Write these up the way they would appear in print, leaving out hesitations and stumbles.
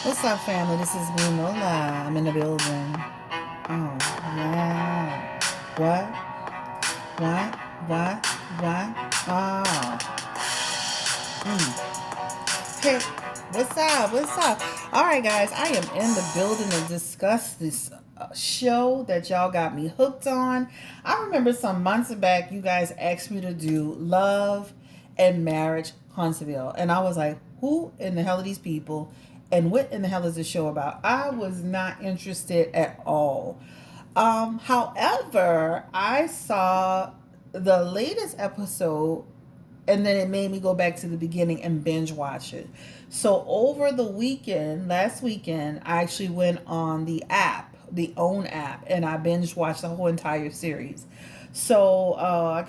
What's up, family? This is me, Nola. I'm in the building. Oh, yeah. What? What? What? What? Oh. Hey, what's up? What's up? All right, guys. I am in the building to discuss this show that y'all got me hooked on. I remember some months back, you guys asked me to do Love and Marriage Huntsville. And I was like, who in the hell are these people? And what in the hell is this show about? I was not interested at all. However, I saw the latest episode and then it made me go back to the beginning and binge watch it. So over the weekend, last weekend, I actually went on the app, the OWN app, and I binge watched the whole entire series. So I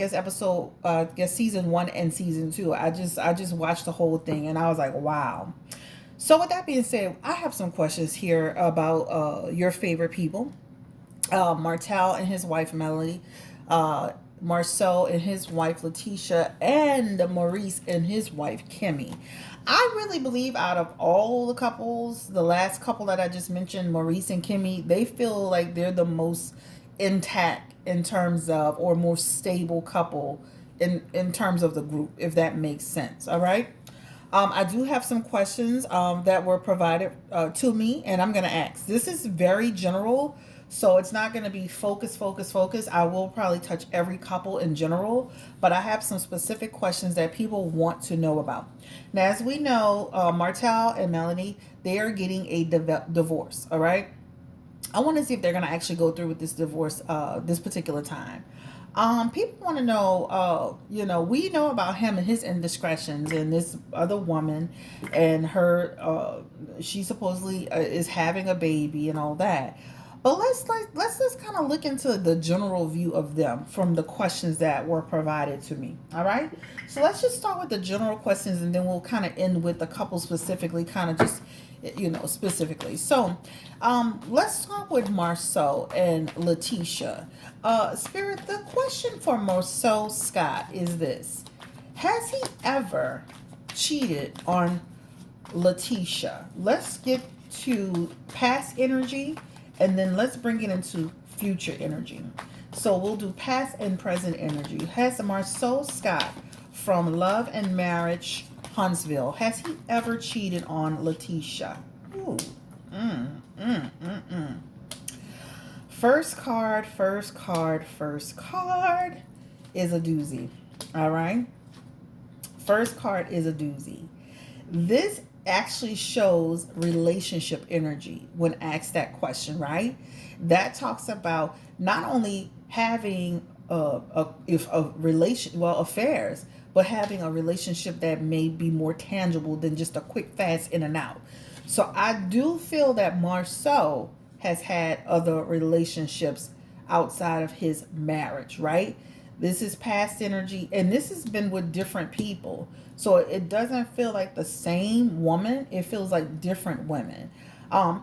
guess season one and season two. I just watched the whole thing, and I was like, wow. So with that being said, I have some questions here about your favorite people. Martel and his wife Melody, Marcel and his wife Letitia, and Maurice and his wife Kimmy. I really believe out of all the couples, the last couple that I just mentioned, Maurice and Kimmy, they feel like they're the most intact in terms of, or more stable couple in terms of the group, if that makes sense. All right. I do have some questions that were provided to me, and I'm going to ask. This is very general, so it's not going to be focus. I will probably touch every couple in general, but I have some specific questions that people want to know about. Now, as we know, Martel and Melanie, they are getting a divorce, all right? I want to see if they're going to actually go through with this divorce this particular time. People want to know, we know about him and his indiscretions and this other woman and her, she supposedly is having a baby and all that. But let's just kind of look into the general view of them from the questions that were provided to me. All right. So let's just start with the general questions and then we'll kind of end with the couple specifically, kind of just specifically. So let's start with Marceau and Letitia. Spirit, the question for Marceau Scott is this: has he ever cheated on Letitia? Let's get to past energy and then let's bring it into future energy. So we'll do past and present energy. Has Marceau Scott from Love and Marriage Huntsville, has he ever cheated on Letitia? Ooh. First card is a doozy. All right. First card is a doozy. This actually shows relationship energy when asked that question, right? That talks about not only having affairs, but having a relationship that may be more tangible than just a quick fast in and out. So I do feel that Marceau has had other relationships outside of his marriage, right? This is past energy, and this has been with different people. So it doesn't feel like the same woman. It feels like different women.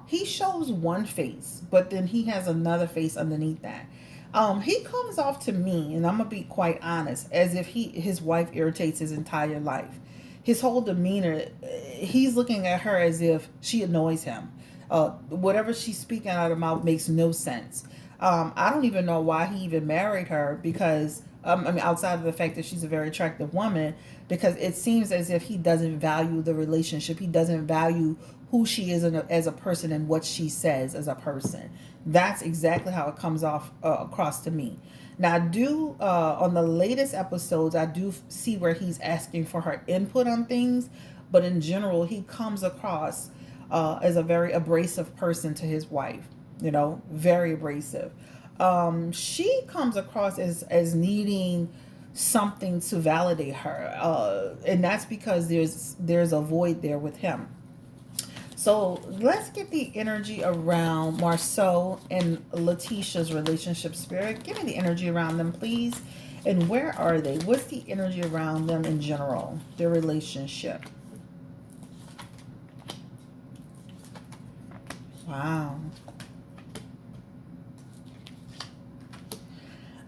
He shows one face, but then he has another face underneath that. He comes off to me, and I'm gonna be quite honest, as if his wife irritates his entire life. His whole demeanor, he's looking at her as if she annoys him. Whatever she's speaking out of her mouth makes no sense. I don't even know why he even married her because, outside of the fact that she's a very attractive woman, because it seems as if he doesn't value the relationship. He doesn't value who she is as a person and what she says as a person. That's exactly how it comes off across to me. Now, I do, on the latest episodes, I do see where he's asking for her input on things, but in general, he comes across as a very abrasive person to his wife, very abrasive. She comes across as needing something to validate her, and that's because there's a void there with him. So let's get the energy around Marceau and Letitia's relationship, Spirit. Give me the energy around them, please. And where are they? What's the energy around them in general, their relationship? Wow.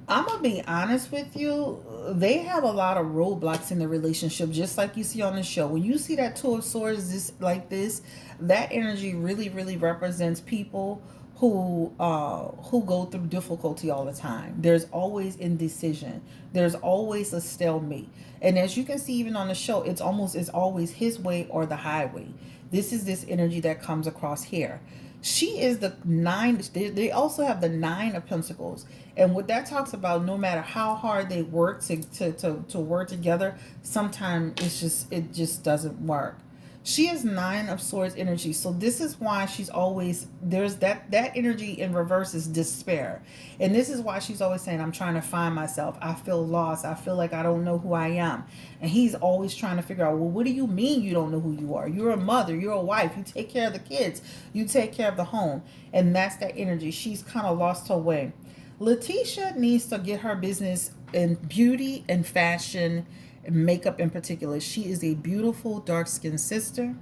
I'm gonna be honest with you. They have a lot of roadblocks in the relationship, just like you see on the show. When you see that Two of Swords, this like this, that energy really, really represents people who go through difficulty all the time. There's always indecision. There's always a stalemate. And as you can see, even on the show, it's always his way or the highway. This is this energy that comes across here. She is the nine. They also have the Nine of Pentacles, and what that talks about, no matter how hard they work to work together, sometimes it just doesn't work. She is Nine of Swords energy, so this is why she's always there's that energy in reverse is despair, and this is why she's always saying, I'm trying to find myself, I feel lost, I feel like I don't know who I am. And he's always trying to figure out, well, what do you mean you don't know who you are? You're a mother, you're a wife, you take care of the kids, you take care of the home. And that's that energy. She's kind of lost her way. Letitia needs to get her business in beauty and fashion, makeup in particular. She is a beautiful dark-skinned sister.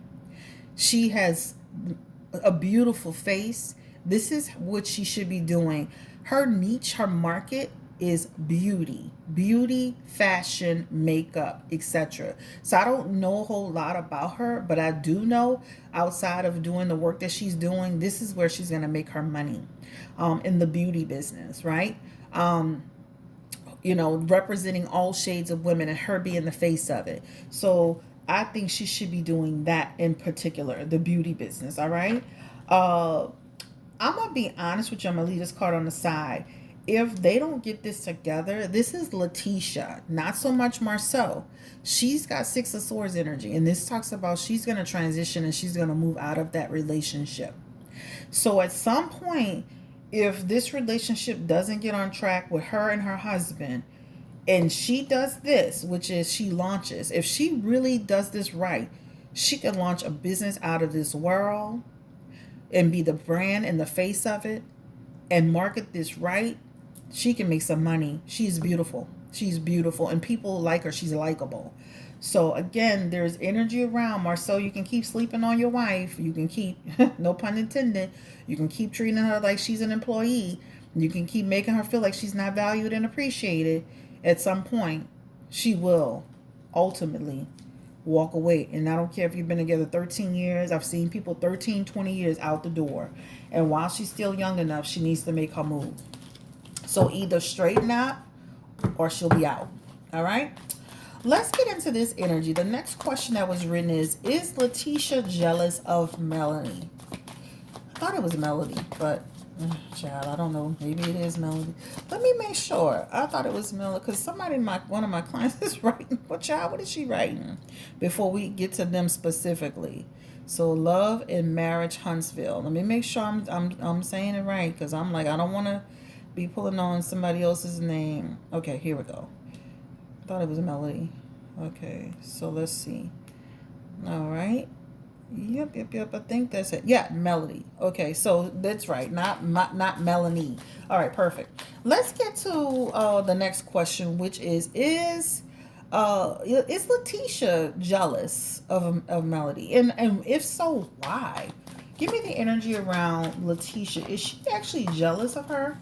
She has a beautiful face. This is what she should be doing. Her niche, her market is beauty, fashion, makeup, etc. So I don't know a whole lot about her, but I do know, outside of doing the work that she's doing, this is where she's going to make her money, in the beauty business, right? Representing all shades of women and her being the face of it. So I think she should be doing that in particular, the beauty business. All right. I'm going to be honest with you. I'm going to leave this card on the side. If they don't get this together, this is Letitia, not so much Marceau. She's got Six of Swords energy, and this talks about she's going to transition and she's going to move out of that relationship. So at some point, if this relationship doesn't get on track with her and her husband, and she does this, which is she launches, if she really does this right, she can launch a business out of this world and be the brand and the face of it and market this right. She can make some money. She's beautiful. She's beautiful, and people like her. She's likable. So again, there's energy around Marceau. You can keep sleeping on your wife. You can keep, no pun intended, you can keep treating her like she's an employee. You can keep making her feel like she's not valued and appreciated. At some point, she will ultimately walk away. And I don't care if you've been together 13 years. I've seen people 13, 20 years out the door. And while she's still young enough, she needs to make her move. So either straighten out or she'll be out. All right. Let's get into this energy. The next question that was written is Letitia jealous of Melanie? I thought it was Melody, but child, I don't know. Maybe it is Melody. Let me make sure. I thought it was Melody because one of my clients is writing. But child, what is she writing? Before we get to them specifically. So love and marriage, Huntsville. Let me make sure I'm saying it right, because I'm like, I don't want to be pulling on somebody else's name. Okay, here we go. I thought it was Melody. Okay, so let's see. All right. Yep. I think that's it. Yeah, Melody. Okay, so that's right. Not Melanie. All right, perfect. Let's get to the next question, which is Letitia jealous of Melody? And if so, why? Give me the energy around Letitia. Is she actually jealous of her?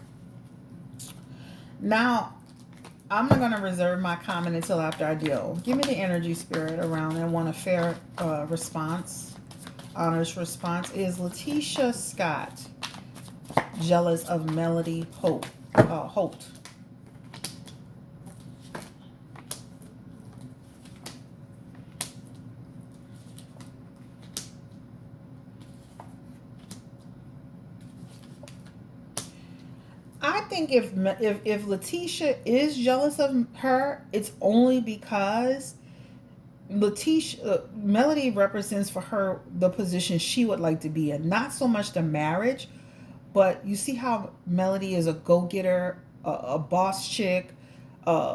Now, I'm not going to reserve my comment until after I deal. Give me the energy, spirit, around. I want a fair response, honest response. Is Letitia Scott jealous of Melody Holt? I think if Letitia is jealous of her, it's only because Melody represents for her the position she would like to be in. Not so much the marriage, but you see how Melody is a go-getter, a boss chick.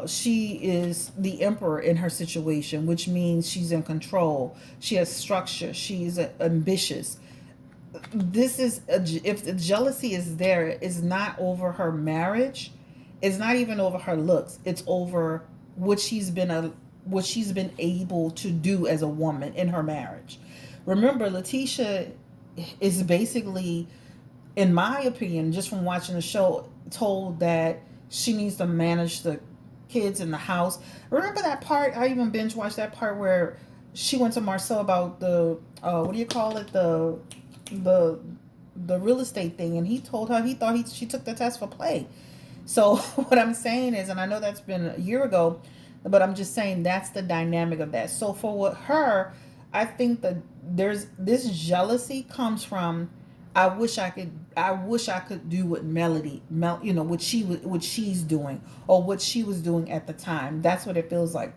She is the emperor in her situation, which means she's in control. She has structure. She's ambitious. If the jealousy is there, it's not over her marriage. It's not even over her looks. It's over what she's been able to do as a woman in her marriage. Remember, Letitia is basically, in my opinion, just from watching the show, told that she needs to manage the kids in the house. Remember that part? I even binge watched that part where she went to Marcel about the what do you call it, the the real estate thing, and he told her he thought she took the test for play. So what I'm saying is, and I know that's been a year ago, but I'm just saying that's the dynamic of that. So for with her, I think that there's this jealousy comes from I wish I could do what what she's doing or what she was doing at the time. That's what it feels like.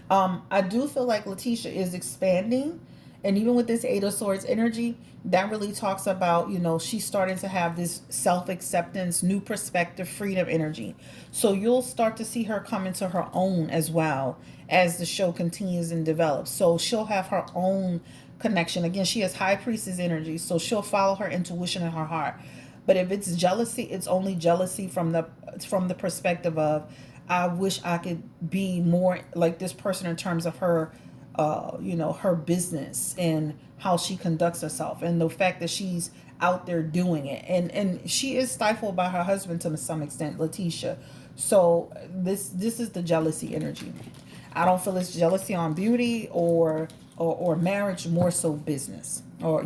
I do feel like Letitia is expanding, and even with this Eight of Swords energy, that really talks about, she's starting to have this self acceptance, new perspective, freedom energy. So you'll start to see her come into her own as well as the show continues and develops. So she'll have her own connection. Again, she has High Priestess energy, so she'll follow her intuition in her heart. But if it's jealousy, it's only jealousy from the perspective of, I wish I could be more like this person in terms of her, her business and how she conducts herself and the fact that she's out there doing it. And she is stifled by her husband to some extent, Letitia. So this is the jealousy energy. I don't feel it's jealousy on beauty or marriage, more so business, or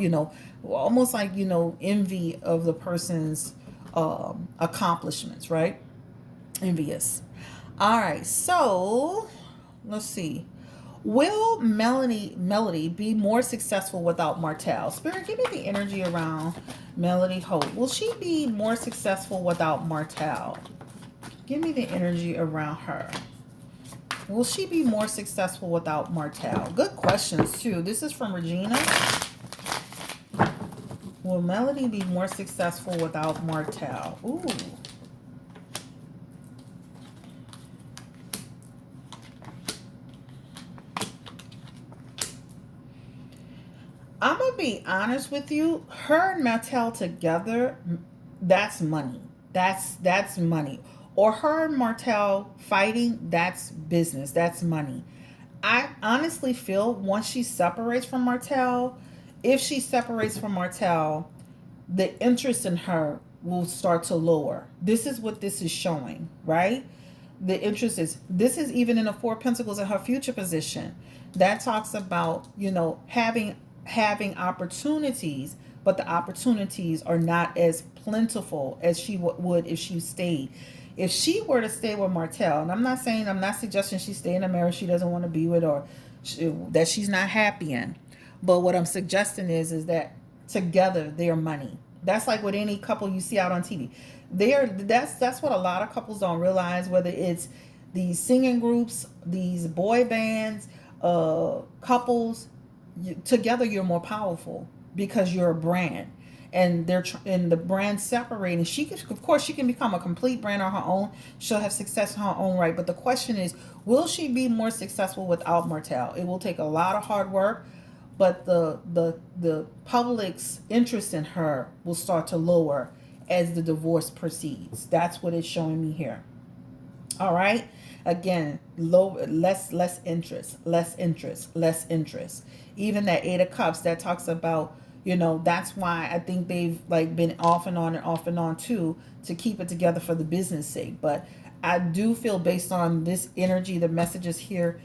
almost like envy of the person's accomplishments, right? Envious. All right, so let's see. Will Melody be more successful without Martell? Spirit, give me the energy around Melody Hope. Will she be more successful without Martell? Give me the energy around her. Will she be more successful without Martell? Good questions, too. This is from Regina. Will Melody be more successful without Martell? Ooh. I'm going to be honest with you. Her and Martell together, that's money. That's money. Or her and Martell fighting, that's business. That's money. I honestly feel once she separates from Martell, if she separates from Martell, the interest in her will start to lower. This is what this is showing, right? The interest is, this is even in the Four of Pentacles in her future position. That talks about, having opportunities, but the opportunities are not as plentiful as she would if she stayed. If she were to stay with Martell, and I'm not suggesting she stay in a marriage she doesn't want to be with, or that she's not happy in. But what I'm suggesting is that together they're money. That's like with any couple you see out on TV. That's what a lot of couples don't realize, whether it's these singing groups, these boy bands, couples, together you're more powerful because you're a brand, and the brand separating. Of course she can become a complete brand on her own. She'll have success in her own right, but the question is, will she be more successful without Martell? It will take a lot of hard work, but the public's interest in her will start to lower as the divorce proceeds. That's what it's showing me here. All right. Again, less interest. Even that Eight of Cups, that talks about, that's why I think they've been off and on too, to keep it together for the business sake. But I do feel, based on this energy, the messages here,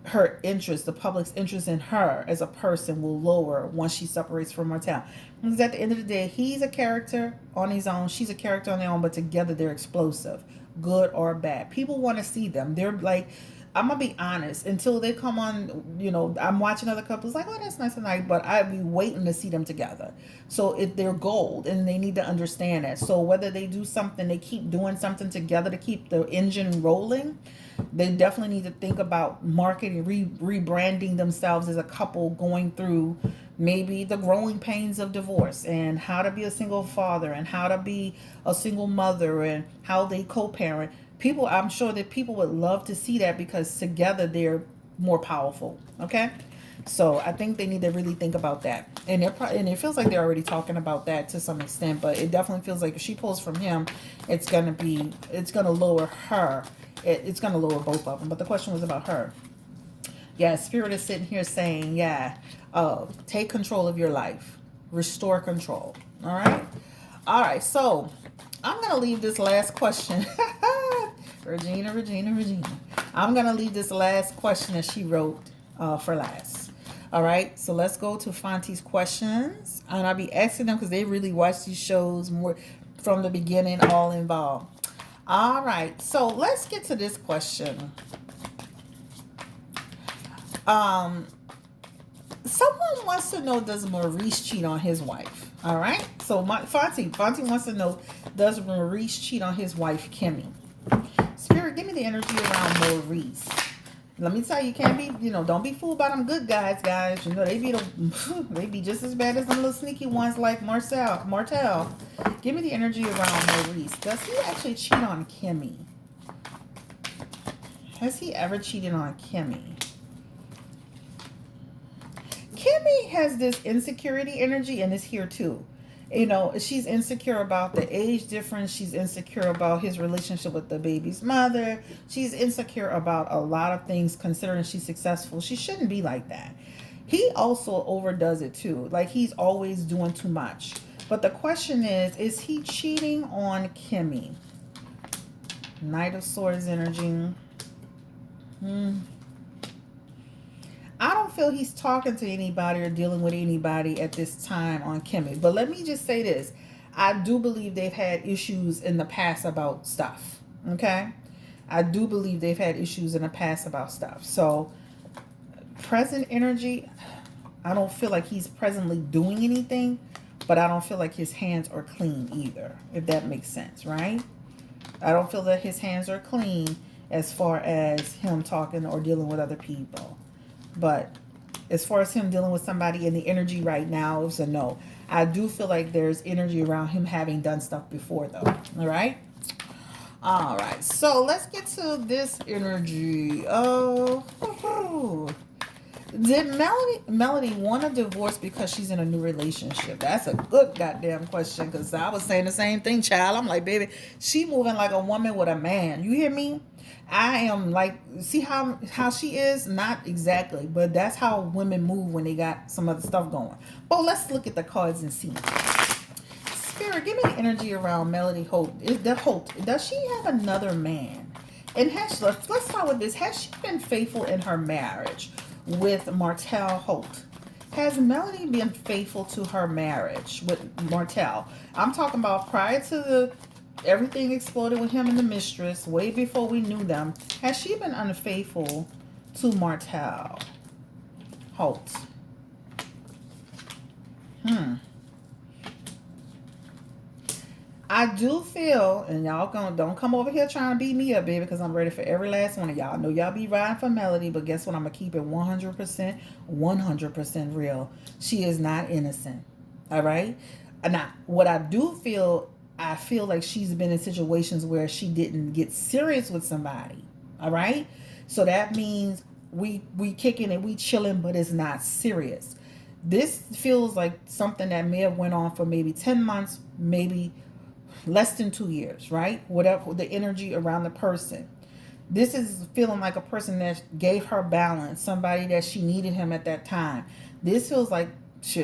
her interest, the public's interest in her as a person will lower once she separates from Martell. Because at the end of the day, he's a character on his own, she's a character on their own, but together they're explosive, good or bad. People want to see them. They're like, I'm gonna be honest, until they come on, I'm watching other couples like, oh, that's nice tonight, but I'd be waiting to see them together. So if they're gold, and they need to understand that. So whether they do something, they keep doing something together to keep the engine rolling, they definitely need to think about marketing, rebranding themselves as a couple going through maybe the growing pains of divorce, and how to be a single father, and how to be a single mother, and how they co-parent. I'm sure that people would love to see that, because together they're more powerful. Okay. So I think they need to really think about that. And it feels like they're already talking about that to some extent, but it definitely feels like if she pulls from him, it's going to lower her. It's going to lower both of them. But the question was about her. Yeah, Spirit is sitting here saying, take control of your life. Restore control. All right. So I'm going to leave this last question. Regina. I'm going to leave this last question that she wrote for last. All right, so let's go to Fonty's questions. And I'll be asking them because they really watch these shows more from the beginning, all involved. All right, so let's get to this question. Um, Someone wants to know, does Maurice cheat on his wife? All right, so Fonty wants to know, does Maurice cheat on his wife, Kimmy? Spirit, give me the energy around Maurice. Let me tell you, can't be, don't be fooled by them good guys, guys. They be just as bad as them little sneaky ones like Martel. Give me the energy around Maurice. Does he actually cheat on Kimmy? Has he ever cheated on Kimmy? Kimmy has this insecurity energy, and it's here too. She's insecure about the age difference. She's insecure about his relationship with the baby's mother. She's insecure about a lot of things, considering she's successful. She shouldn't be like that. He also overdoes it too. Like, he's always doing too much. But the question is he cheating on Kimmy? Knight of Swords energy. I don't feel he's talking to anybody or dealing with anybody at this time on Kimmy. But let me just say this. I do believe they've had issues in the past about stuff. Okay? I do believe they've had issues in the past about stuff. So, present energy, I don't feel like he's presently doing anything. But I don't feel like his hands are clean either. If that makes sense, right? I don't feel that his hands are clean as far as him talking or dealing with other people. But as far as him dealing with somebody in the energy right now, it's a no. I do feel like there's energy around him having done stuff before, though. All right? All right. So let's get to this energy. Did Melody want a divorce because she's in a new relationship? That's a good goddamn question, because I was saying the same thing, child. I'm like, baby, she moving like a woman with a man. You hear me? I am like, see how she is? Not exactly, but that's how women move when they got some other stuff going. But let's look at the cards and see. Spirit, give me the energy around Melody Hope. Does she have another man? And let's start with this. Has she been faithful in her marriage with Martel Holt? Has Melody been faithful to her marriage with Martel? I'm talking about prior to everything exploded with him and the mistress, way before we knew them. Has she been unfaithful to Martel Holt? I do feel, and y'all don't come over here trying to beat me up, baby, because I'm ready for every last one of y'all. I know y'all be riding for Melody, but guess what? I'm going to keep it 100% real. She is not innocent. All right? Now, what I do feel, I feel like she's been in situations where she didn't get serious with somebody. All right? So that means we kicking and we chilling, but it's not serious. This feels like something that may have went on for maybe 10 months, maybe less than 2 years, right? Whatever the energy around the person. This is feeling like a person that gave her balance, somebody that she needed him at that time. This feels like,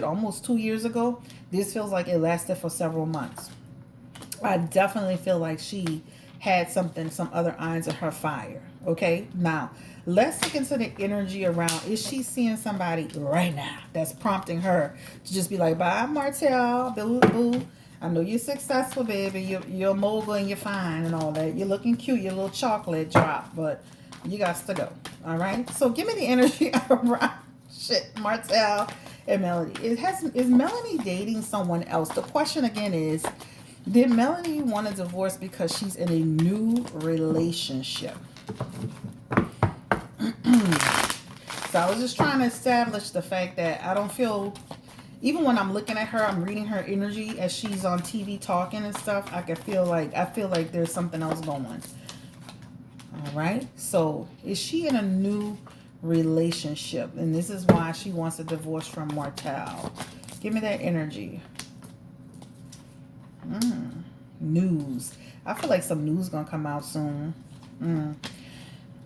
almost 2 years ago. This feels like it lasted for several months. I definitely feel like she had some other irons in her fire. Okay, now let's look into the energy around. Is she seeing somebody right now that's prompting her to just be like, bye, Martel, boo, boo. I know you're successful, baby. You're mogul and you're fine and all that. You're looking cute. You're a little chocolate drop, but you got to go. All right. So give me the energy around Martel and Melody. Is Melody dating someone else? The question again is, did Melody want a divorce because she's in a new relationship? So I was just trying to establish the fact that I don't feel. Even when I'm looking at her, I'm reading her energy as she's on TV talking and stuff. I feel like there's something else going. All right. So is she in a new relationship? And this is why she wants a divorce from Martel. Give me that energy. News. I feel like some news gonna come out soon.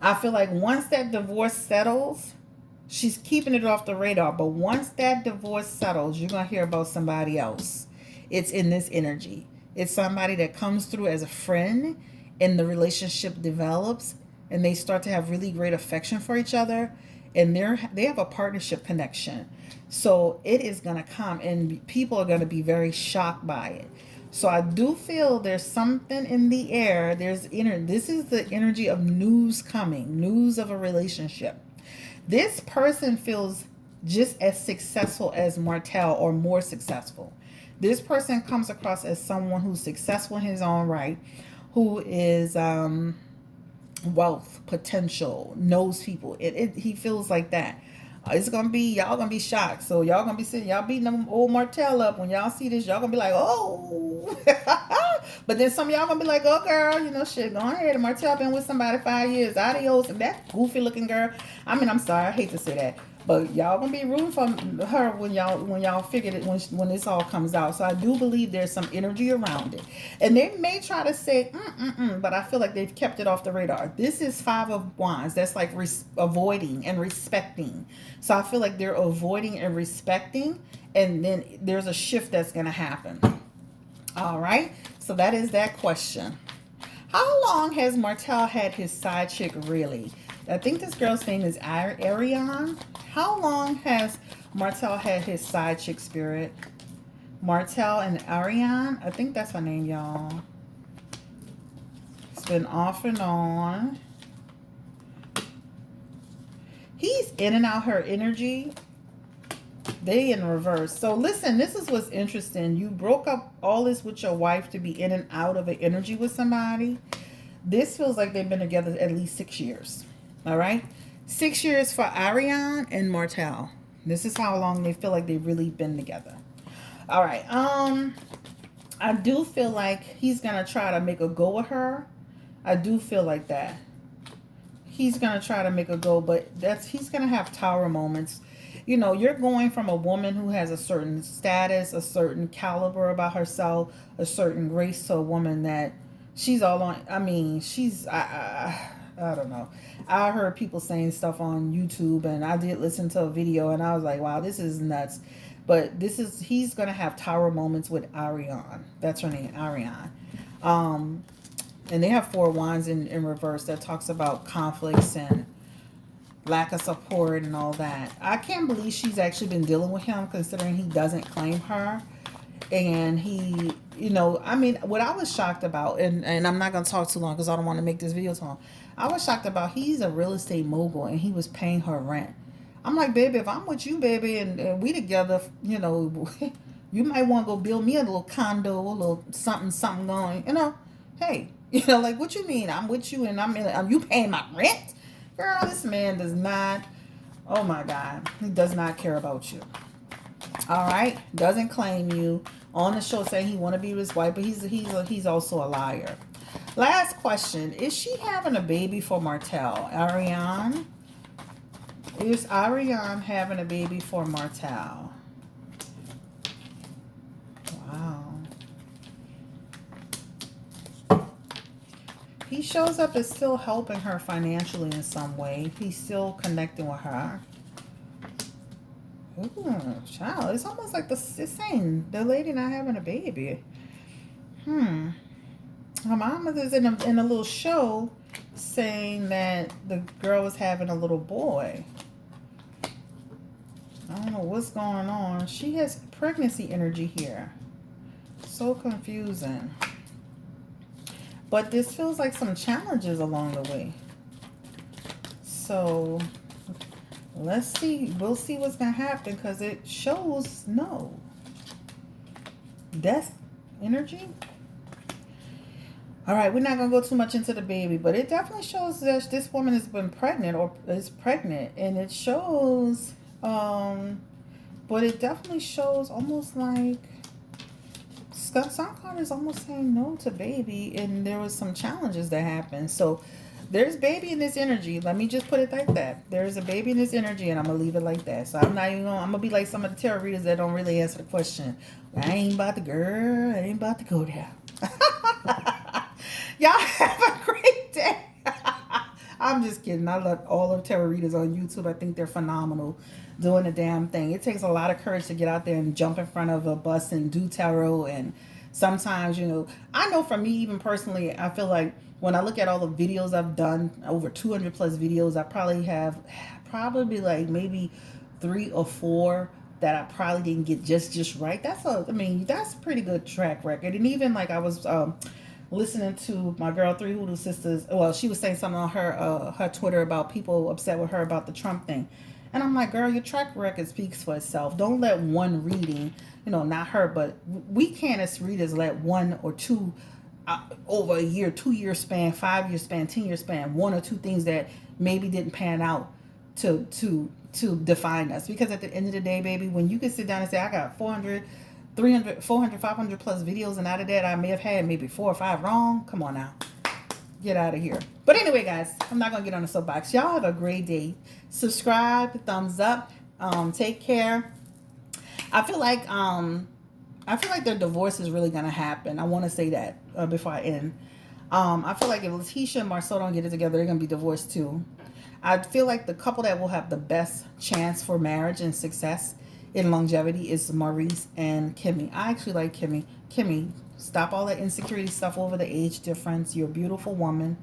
I feel like once that divorce settles, she's keeping it off the radar, but once that divorce settles, you're going to hear about somebody else. It's in this energy. It's somebody that comes through as a friend, and the relationship develops, and they start to have really great affection for each other, and they have a partnership connection. So it is going to come, and people are going to be very shocked by it. So I do feel there's something in the air. This is the energy of news coming, news of a relationship. This person feels just as successful as Martell, or more successful. This person comes across as someone who's successful in his own right, who is wealth, potential, knows people. He feels like that. It's gonna be, y'all gonna be shocked. So y'all gonna be sitting, y'all beating them old Martell up. When y'all see this, y'all gonna be like, oh. But then some of y'all gonna be like, oh girl, shit, go ahead. And Martell been with somebody 5 years. Adios. And that goofy looking girl. I mean, I'm sorry, I hate to say that. But y'all gonna be rooting for her when y'all figure it, when this all comes out. So I do believe there's some energy around it, and they may try to say but I feel like they've kept it off the radar. This is 5 of Wands. That's like avoiding and respecting. So I feel like they're avoiding and respecting, and then there's a shift that's gonna happen. All right. So that is that question. How long has Martell had his side chick really? I think this girl's name is Ariane. How long has Martell had his side chick, spirit? Martell and Ariane. I think that's her name, y'all. It's been off and on. He's in and out her energy. They in reverse. So listen, this is what's interesting. You broke up all this with your wife to be in and out of an energy with somebody. This feels like they've been together at least 6 years. All right. 6 years for Ariane and Martell. This is how long they feel like they've really been together. All right. I do feel like he's going to try to make a go of her. I do feel like that. He's going to try to make a go, but he's going to have tower moments. You're going from a woman who has a certain status, a certain caliber about herself, a certain grace, to a woman that she's all on. I mean, I don't know. I heard people saying stuff on YouTube, and I did listen to a video, and I was like, wow, this is nuts. But he's going to have tower moments with Ariane. That's her name, Ariane. And they have 4 wands in reverse that talks about conflicts and lack of support and all that. I can't believe she's actually been dealing with him, considering he doesn't claim her. And he, what I was shocked about, and I'm not going to talk too long because I don't want to make this video too long. I was shocked about, he's a real estate mogul and he was paying her rent. I'm like, baby, if I'm with you, baby, and we together, you might want to go build me a little condo, a little something going, hey, like, what you mean? I'm with you and you paying my rent? Girl, this man does not, oh my God, he does not care about you. All right, doesn't claim you. On the show saying he want to be with his wife, but he's also a liar. Last question: is she having a baby for Martell? Ariane, is Ariane having a baby for Martell? Wow. He shows up as still helping her financially in some way. He's still connecting with her. Ooh, child, it's almost like it's saying the lady not having a baby. Her mama is in a little show saying that the girl was having a little boy. I don't know what's going on. She has pregnancy energy here. So confusing. But this feels like some challenges along the way. So let's see. We'll see what's going to happen, because it shows no. Death energy. All right, we're not going to go too much into the baby, but it definitely shows that this woman has been pregnant or is pregnant. And it shows, but it definitely shows almost like some card is almost saying no to baby, and there was some challenges that happened. So there's baby in this energy. Let me just put it like that. There's a baby in this energy, and I'm gonna leave it like that. So I'm gonna be like some of the tarot readers that don't really answer the question. I ain't about to go there. Y'all have a great day. I'm just kidding. I love all of tarot readers on YouTube. I think they're phenomenal doing the damn thing. It takes a lot of courage to get out there and jump in front of a bus and do tarot and sometimes, I know for me, even personally, I feel like when I look at all the videos I've done, over 200 plus videos, I probably have probably like maybe 3 or 4 that I probably didn't get just right. I mean, that's a pretty good track record. And even like I was listening to my girl Three Hoodoo Sisters. Well, she was saying something on her Twitter about people upset with her about the Trump thing, and I'm like, girl, your track record speaks for itself. Don't let one reading, not her, but we can't as readers let 1 or 2 over a year, 2 year span, 5 year span, 10 year span, 1 or 2 things that maybe didn't pan out to define us. Because at the end of the day, baby, when you can sit down and say, I got 400, 300, 400, 500 plus videos, and out of that I may have had maybe 4 or 5 wrong. Come on now, get out of here. But anyway, guys, I'm not gonna get on the soapbox. Y'all have a great day. Subscribe, thumbs up. Take care. I feel like their divorce is really gonna happen. I want to say that before I end. I feel like if Letitia and Marcel don't get it together, they're gonna be divorced too. I feel like the couple that will have the best chance for marriage and success in longevity is Maurice and Kimmy. I actually like Kimmy. Kimmy, stop all that insecurity stuff over the age difference. You're a beautiful woman,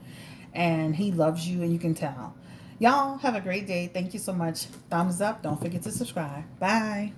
and he loves you, and you can tell. Y'all have a great day. Thank you so much. Thumbs up. Don't forget to subscribe. Bye.